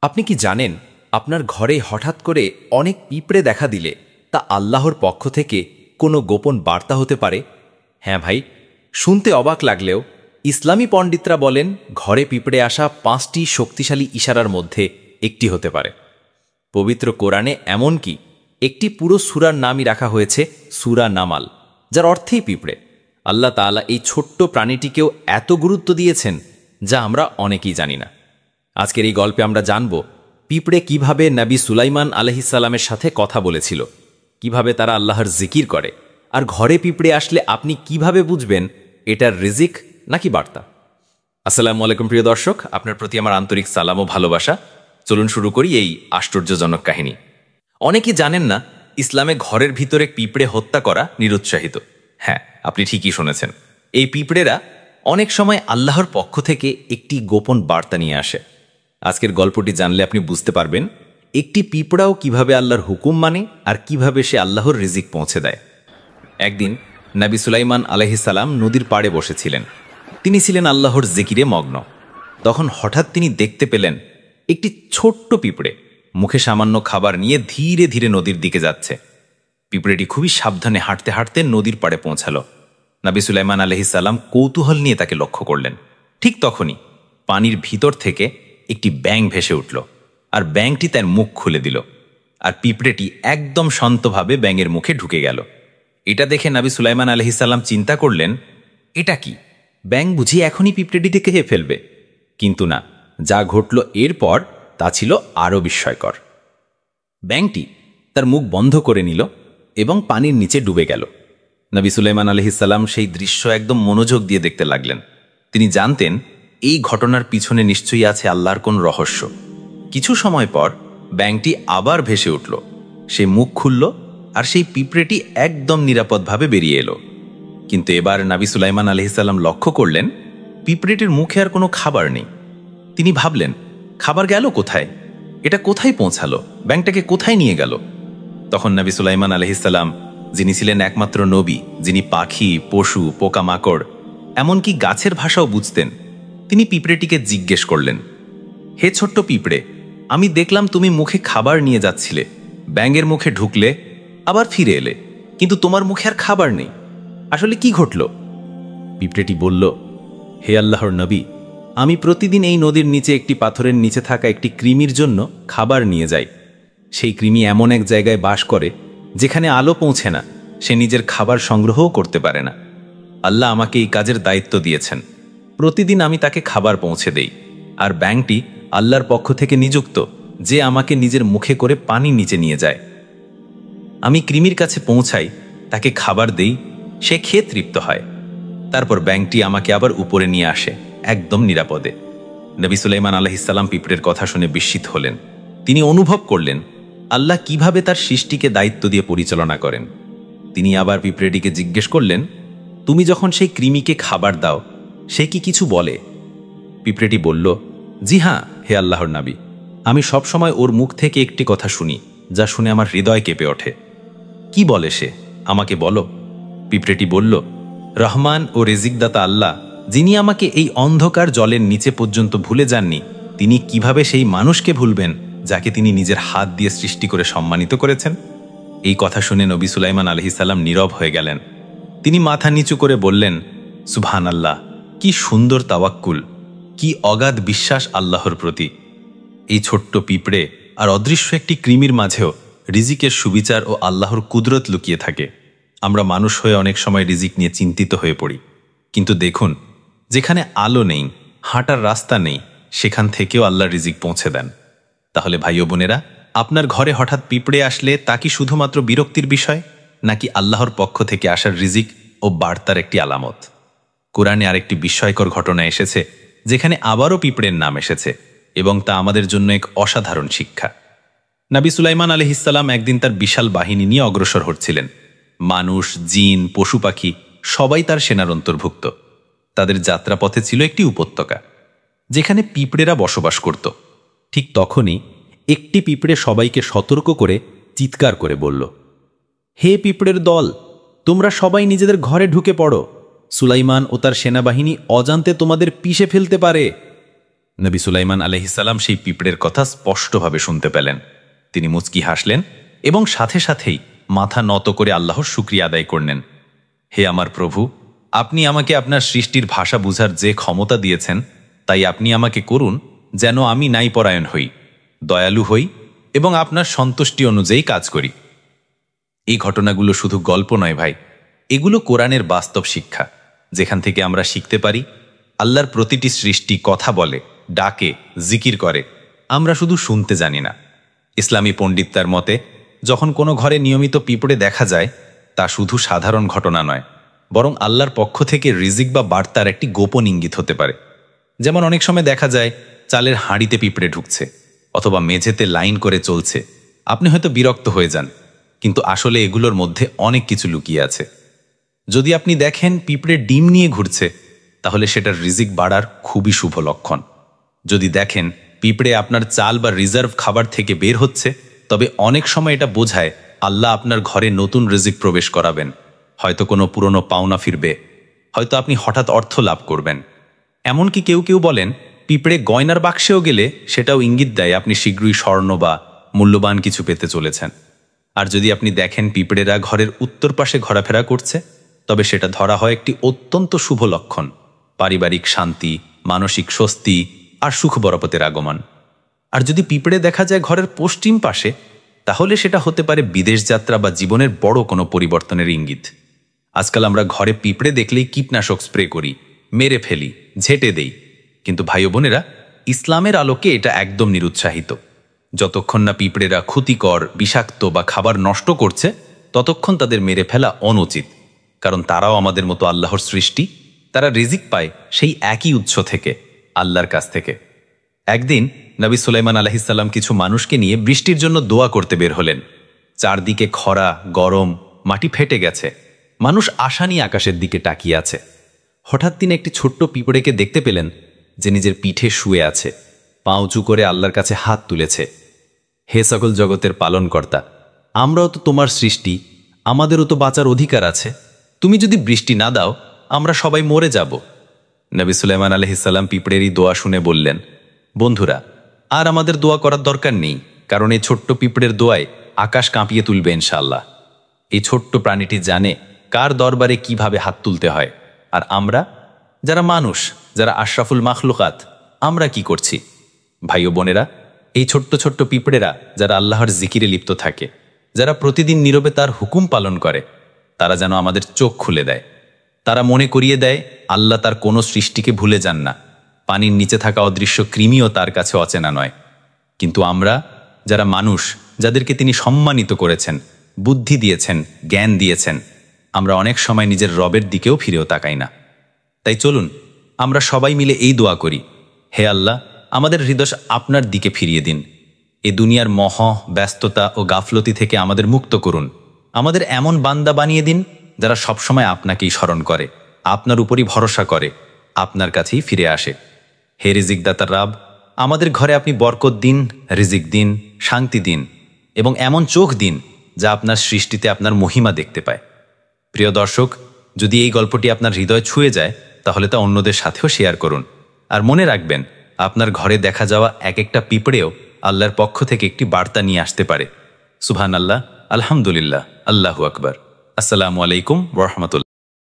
আপনি কি জানেন আপনার ঘরে হঠাৎ করে অনেক পিঁপড়ে দেখা দিলে তা আল্লাহর পক্ষ থেকে কোনো গোপন বার্তা হতে পারে? হ্যাঁ ভাই, শুনতে অবাক লাগলেও ইসলামী পণ্ডিতরা বলেন ঘরে পিঁপড়ে আসা 5টি শক্তিশালী ইশারার মধ্যে একটি হতে পারে। পবিত্র কোরআনে এমনকি একটি পুরো সূরার নামই রাখা হয়েছে সূরা নামাল, যার অর্থেই পিঁপড়ে। আল্লাহ তাআলা এই ছোট্ট প্রাণীটিকেও এত গুরুত্ব দিয়েছেন যা আমরা অনেকেই জানি না। আজকের এই গল্পে আমরা জানব পিঁপড়ে কিভাবে নবী সুলাইমান আলাইহিসসালামের সাথে কথা বলেছিল, কিভাবে তারা আল্লাহর জিকির করে, আর ঘরে পিঁপড়ে আসলে আপনি কিভাবে বুঝবেন এটার রিজিক নাকি বার্তা। আসসালামু আলাইকুম প্রিয় দর্শক, আপনার প্রতি আমার আন্তরিক সালাম ও ভালোবাসা। চলুন শুরু করি এই আশ্চর্যজনক কাহিনী। অনেকেই জানেন না ইসলামে ঘরের ভিতরে পিঁপড়ে হত্যা করা নিরুৎসাহিত। হ্যাঁ, আপনি ঠিকই শুনেছেন। এই পিঁপড়েরা অনেক সময় আল্লাহর পক্ষ থেকে একটি গোপন বার্তা নিয়ে আসে। আজকের গল্পটি জানলে আপনি বুঝতে পারবেন একটি পিঁপড়াও কিভাবে আল্লাহর হুকুম মানে আর কিভাবে সে আল্লাহর রিজিক পৌঁছে দেয়। একদিন নবী সুলাইমান আলাইহিসসালাম নদীর পাড়ে বসেছিলেন। তিনি ছিলেন আল্লাহর জিকিরে মগ্ন। তখন হঠাৎ তিনি দেখতে পেলেন একটি ছোট্ট পিঁপড়ে মুখে সামান্য খাবার নিয়ে ধীরে ধীরে নদীর দিকে যাচ্ছে। পিঁপড়েটি খুবই সাবধানে হাঁটতে হাঁটতে নদীর পাড়ে পৌঁছালো। নবী সুলাইমান আলাইহিসসালাম কৌতূহল নিয়ে তাকে লক্ষ্য করলেন। ঠিক তখনই পানির ভিতর থেকে একটি ব্যাঙ ভেসে উঠল, আর ব্যাঙটি তার মুখ খুলে দিল, আর পিঁপড়েটি একদম শান্তভাবে ব্যাঙের মুখে ঢুকে গেল। এটা দেখে নবী সুলাইমান আলাইহিসসালাম চিন্তা করলেন, এটা কি, ব্যাঙ বুঝি এখনই পিঁপড়েটিকে খেয়ে ফেলবে? কিন্তু না, যা ঘটল এরপর তা ছিল আরও বিস্ময়কর। ব্যাঙটি তার মুখ বন্ধ করে নিল এবং পানির নিচে ডুবে গেল। নবী সুলাইমান আলাইহিসসালাম সেই দৃশ্য একদম মনোযোগ দিয়ে দেখতে লাগলেন। তিনি জানতেন এই ঘটনার পিছনে নিশ্চয়ই আছে আল্লাহর কোন রহস্য। কিছু সময় পর ব্যাঙটি আবার ভেসে উঠল, সে মুখ খুলল, আর সেই পিঁপড়েটি একদম নিরাপদভাবে বেরিয়ে এলো। কিন্তু এবার নবী সুলাইমান আলাইহিসসালাম লক্ষ্য করলেন পিঁপড়েটির মুখে আর কোনো খাবার নেই। তিনি ভাবলেন, খাবার গেল কোথায়? এটা কোথায় পৌঁছালো? ব্যাঙটাকে কোথায় নিয়ে গেল? তখন নবী সুলাইমান আলাইহিসসালাম, যিনি ছিলেন একমাত্র নবী, যিনি পাখি, পশু, পোকামাকড়, এমনকি গাছের ভাষাও বুঝতেন, তিনি পিঁপড়েটিকে জিজ্ঞেস করলেন, হে ছোট্ট পিঁপড়ে, আমি দেখলাম তুমি মুখে খাবার নিয়ে যাচ্ছিলে, ব্যাঙের মুখে ঢুকলে, আবার ফিরে এলে, কিন্তু তোমার মুখে আর খাবার নেই। আসলে কি ঘটল? পিঁপড়েটি বলল, হে আল্লাহর নবী, আমি প্রতিদিন এই নদীর নিচে একটি পাথরের নিচে থাকা একটি কৃমির জন্য খাবার নিয়ে যাই। সেই কৃমি এমন এক জায়গায় বাস করে যেখানে আলো পৌঁছে না, সে নিজের খাবার সংগ্রহও করতে পারে না। আল্লাহ আমাকে এই কাজের দায়িত্ব দিয়েছেন। প্রতিদিন আমি তাকে খাবার পৌঁছে দেই, আর ব্যাঙটি আল্লাহর পক্ষ থেকে নিযুক্ত, যে আমাকে নিজের মুখে করে পানি নিচে নিয়ে যায়। আমি কৃমির কাছে পৌঁছাই, তাকে খাবার দেই, সে খেয়ে তৃপ্ত হয়। তারপর ব্যাঙটি আমাকে আবার উপরে নিয়ে আসে, একদম নিরাপদে। নবী সুলাইমান আলাইহিসসালাম পিঁপড়ের কথা শুনে বিস্মিত হলেন। তিনি অনুভব করলেন আল্লাহ কিভাবে তার সৃষ্টিকে দায়িত্ব দিয়ে পরিচালনা করেন। তিনি আবার পিঁপড়েটিকে জিজ্ঞেস করলেন, তুমি যখন সেই কৃমিকে খাবার দাও, সে কি কিছু বলে? পিঁপড়েটি বলল, জি হ্যাঁ হে আল্লাহর নবী, আমি সবসময় ওর মুখ থেকে একটি কথা শুনি, যা শুনে আমার হৃদয় কেঁপে ওঠে। কি বলে সে, আমাকে বলো। পিঁপড়েটি বলল, রহমান ও রিজিকদাতা আল্লাহ, যিনি আমাকে এই অন্ধকার জলের নিচে পর্যন্ত ভুলে যাননি, তিনি কিভাবে সেই মানুষকে ভুলবেন যাকে তিনি নিজের হাত দিয়ে সৃষ্টি করে সম্মানিত করেছেন? এই কথা শুনে নবী সুলাইমান আলাইহিসসালাম নীরব হয়ে গেলেন। তিনি মাথা নিচু করে বললেন, সুবহানাল্লাহ, কি সুন্দর তাওয়াক্কুল, কি অগাধ বিশ্বাস আল্লাহর প্রতি। এই ছোট্ট পিঁপড়ে আর অদৃশ্য একটি কৃমির মাঝেও রিজিকের সুবিচার ও আল্লাহর কুদরত লুকিয়ে থাকে। আমরা মানুষ হয়ে অনেক সময় রিজিক নিয়ে চিন্তিত হয়ে পড়ি, কিন্তু দেখুন, যেখানে আলো নেই, হাঁটার রাস্তা নেই, সেখান থেকেও আল্লাহ রিজিক পৌঁছে দেন। তাহলে ভাই ও বোনেরা, আপনার ঘরে হঠাৎ পিঁপড়ে আসলে তা কি শুধুমাত্র বিরক্তির বিষয়, নাকি আল্লাহর পক্ষ থেকে আসার রিজিক ও বার্তার একটি আলামত? কোরআনে আরেকটি বিস্ময়কর ঘটনা এসেছে, যেখানে আবারও পিঁপড়ের নাম এসেছে, এবং তা আমাদের জন্য এক অসাধারণ শিক্ষা। নবী সুলাইমান আলাইহিসসালাম একদিন তার বিশাল বাহিনী নিয়ে অগ্রসর হচ্ছিলেন। মানুষ, জিন, পশু পাখি সবাই তার সেনার অন্তর্ভুক্ত। তাদের যাত্রাপথে ছিল একটি উপত্যকা, যেখানে পিঁপড়েরা বসবাস করত। ঠিক তখনই একটি পিঁপড়ে সবাইকে সতর্ক করে চিৎকার করে বলল, হে পিঁপড়ের দল, তোমরা সবাই নিজেদের ঘরে ঢুকে পড়ো, সুলাইমান ও তার সেনাবাহিনী অজান্তে তোমাদের পিষে ফেলতে পারে। নবী সুলাইমান আলাইহিসসালাম সেই পিঁপড়ের কথা স্পষ্টভাবে শুনতে পেলেন। তিনি মুচকি হাসলেন এবং সাথে সাথেই মাথা নত করে আল্লাহর শুকরিয়া আদায় করলেন। হে আমার প্রভু, আপনি আমাকে আপনার সৃষ্টির ভাষা বুঝার যে ক্ষমতা দিয়েছেন, তাই আপনি আমাকে করুন যেন আমি ন্যায়পরায়ণ হই, দয়ালু হই এবং আপনার সন্তুষ্টি অনুযায়ী কাজ করি। এই ঘটনাগুলো শুধু গল্প নয় ভাই, এগুলো কোরআনের বাস্তব শিক্ষা, যেখান থেকে আমরা শিখতে পারি আল্লাহর প্রতিটি সৃষ্টি কথা বলে, ডাকে, জিকির করে, আমরা শুধু শুনতে জানি না। ইসলামী পণ্ডিতদের মতে যখন কোনো ঘরে নিয়মিত পিঁপড়ে দেখা যায়, তা শুধু সাধারণ ঘটনা নয়, বরং আল্লাহর পক্ষ থেকে রিজিক বা বার্তার একটি গোপন ইঙ্গিত হতে পারে। যেমন অনেক সময় দেখা যায় চালের হাঁড়িতে পিঁপড়ে ঢুকছে অথবা মেঝেতে লাইন করে চলছে। আপনি হয়তো বিরক্ত হয়ে যান, কিন্তু আসলে এগুলোর মধ্যে অনেক কিছু লুকিয়ে আছে। যদি আপনি দেখেন পিঁপড়ে ডিম নিয়ে ঘুরছে, তাহলে সেটার রিজিক বাড়ার খুবই শুভ লক্ষণ। যদি দেখেন পিঁপড়ে আপনার চাল বা রিজার্ভ খাবার থেকে বের হচ্ছে, তবে অনেক সময় এটা বোঝায় আল্লাহ আপনার ঘরে নতুন রিজিক প্রবেশ করাবেন। হয়তো কোনো পুরনো পাওনা ফিরবে, হয়তো আপনি হঠাৎ অর্থ লাভ করবেন। এমনকি কেউ কেউ বলেন পিঁপড়ে গয়নার বাক্সেও গেলে সেটাও ইঙ্গিত দেয় আপনি শীঘ্রই স্বর্ণ বা মূল্যবান কিছু পেতে চলেছেন। আর যদি আপনি দেখেন পিঁপড়েরা ঘরের উত্তর পাশে ঘোরাফেরা করছে, তবে সেটা ধরা হয় একটি অত্যন্ত শুভ লক্ষণ, পারিবারিক শান্তি, মানসিক স্বস্তি আর সুখ বরকতের আগমন। আর যদি পিঁপড়ে দেখা যায় ঘরের পশ্চিম পাশে, তাহলে সেটা হতে পারে বিদেশ যাত্রা বা জীবনের বড় কোনো পরিবর্তনের ইঙ্গিত। আজকাল আমরা ঘরে পিঁপড়ে দেখলেই কীটনাশক স্প্রে করি, মেরে ফেলি, ঝেঁটে দেই, কিন্তু ভাই বোনেরা, ইসলামের আলোকে এটা একদম নিরুৎসাহিত। যতক্ষণ না পিঁপড়েরা ক্ষতিকর, বিষাক্ত বা খাবার নষ্ট করছে, ততক্ষণ তাদের মেরে ফেলা অনুচিত, কারণ তারাও আমাদের মতো আল্লাহর সৃষ্টি। তারা রিজিক পায় সেই একই উৎস থেকে, আল্লাহর কাছ থেকে। একদিন নবী সুলাইমান আলাইহিসসালাম কিছু মানুষকে নিয়ে বৃষ্টির জন্য দোয়া করতে বের হলেন। চারদিকে খরা, গরম, মাটি ফেটে গেছে, মানুষ আশা নিয়ে আকাশের দিকে তাকিয়ে আছে। হঠাৎ তিনি একটি ছোট্ট পিঁপড়েকে দেখতে পেলেন, যে নিজের পিঠে শুয়ে আছে, পা উঁচু করে আল্লাহর কাছে হাত তুলেছে। হে সকল জগতের পালনকর্তা, আমরাও তো তোমার সৃষ্টি, আমাদেরও তো বাঁচার অধিকার আছে। তুমি যদি বৃষ্টি না দাও, আমরা সবাই মরে যাব। নবী সুলাইমান আলাইহিসসালাম পিঁপড়েরই দোয়া শুনে বললেন, বন্ধুরা, আর আমাদের দোয়া করার দরকার নেই, কারণ এই ছোট্ট পিঁপড়ের দোয়ায় আকাশ কাঁপিয়ে তুলবে ইনশাআল্লাহ। এই ছোট্ট প্রাণীটি জানে কার দরবারে কিভাবে হাত তুলতে হয়। আর আমরা, যারা মানুষ, যারা আশরাফুল মাখলুকাত, আমরা কি করছি? ভাই ও বোনেরা, এই ছোট্ট ছোট্ট পিঁপড়েরা যারা আল্লাহর জিকিরে লিপ্ত থাকে, যারা প্রতিদিন নীরবে তার হুকুম পালন করে, তারা যেন আমাদের চোখ খুলে দেয়। তারা মনে করিয়ে দেয় আল্লাহ তার কোনো সৃষ্টিকে ভুলে যান না। পানির নিচে থাকা অদৃশ্য কৃমিও তার কাছে অচেনা নয়। কিন্তু আমরা, যারা মানুষ, যাদেরকে তিনি সম্মানিত করেছেন, বুদ্ধি দিয়েছেন, জ্ঞান দিয়েছেন, আমরা অনেক সময় নিজের রবের দিকেও ফিরেও তাকাই না। তাই চলুন আমরা সবাই মিলে এই দোয়া করি, হে আল্লাহ, আমাদের হৃদয় আপনার দিকে ফিরিয়ে দিন। এ দুনিয়ার মহ, ব্যস্ততা ও গাফলতি থেকে আমাদের মুক্ত করুন। আমাদের এমন বান্দা বানিয়ে দিন যারা সবসময় আপনাকেই স্মরণ করে, আপনার উপরই ভরসা করে, আপনার কাছেই ফিরে আসে। হে রিজিকদাতার রাব, আমাদের ঘরে আপনি বরকত দিন, রিজিক দিন, শান্তি দিন এবং এমন চোখ দিন যা আপনার সৃষ্টিতে আপনার মহিমা দেখতে পায়। প্রিয় দর্শক, যদি এই গল্পটি আপনার হৃদয় ছুঁয়ে যায়, তাহলে তা অন্যদের সাথেও শেয়ার করুন। আর মনে রাখবেন, আপনার ঘরে দেখা যাওয়া এক একটা পিঁপড়েও আল্লাহর পক্ষ থেকে একটি বার্তা নিয়ে আসতে পারে। সুবহানাল্লাহ, আলহামদুলিল্লাহ, আল্লাহু আকবার। আসসালামু আলাইকুম ওয়া রাহমাতুল্লাহ।